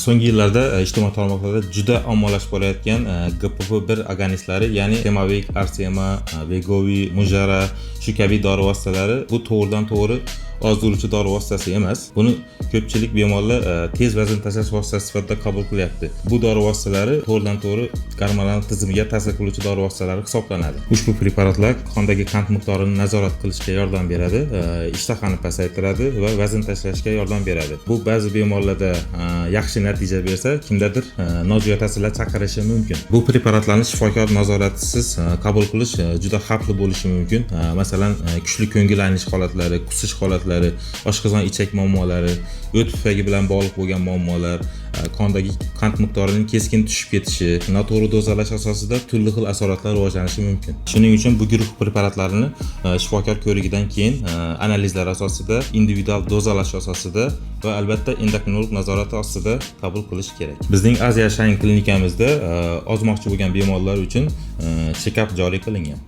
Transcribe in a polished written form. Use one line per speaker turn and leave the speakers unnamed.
So'nggi yillarda ijtimoiy tarmoqlarda juda ommalashib borayotgan GPP1 agonistlari, ya'ni Temavik, Arsema, Wegovy, Mujara shu kabi dori vositalari bu to'g'ridan to'g'ri ozduruvchi dori vositasi emas. Buni ko'pchilik bemorlar tez vazn tashlash vositasi sifatida qabul qilyapti. Bu dori vositalari to'g'ridan to'g'ri gormonal tizimiga ta'sir qiluvchi dori vositalari hisoblanadi. Ushbu preparatlar qondagi qand miqdorini nazorat qilishga yordam beradi, ishtahani pasaytiradi va vazn tashlashga yordam beradi. Bu ba'zi bemorlarda yaxshi natija bersa, kimdadir nojo'ya ta'sirlar chaqirishi mumkin. Bu preparatlarni shifokor nazoratisiz qabul qilish juda xavfli bo'lishi mumkin. Masalan, kuchli ko'ngil aynish holatlari, kusish holatlari, oshqozon ichak muammolari, o't pufagi bilan bog'liq bo'lgan muammolar, qondagi qand miqdorining keskin tushib ketishi, noto'g'ri dozalash asosida turli xil asoratlar rivojlanishi mumkin. Shuning uchun bu guruh preparatlarni shifokor ko'rigidan keyin analizlar asosida, individual dozalash asosida va albatta endokrinolog nazorati ostida qabul qilish kerak. Bizning Asia Shine klinikamizda ozmoqchi bo'lgan bemorlar uchun check-up joriy qilingan.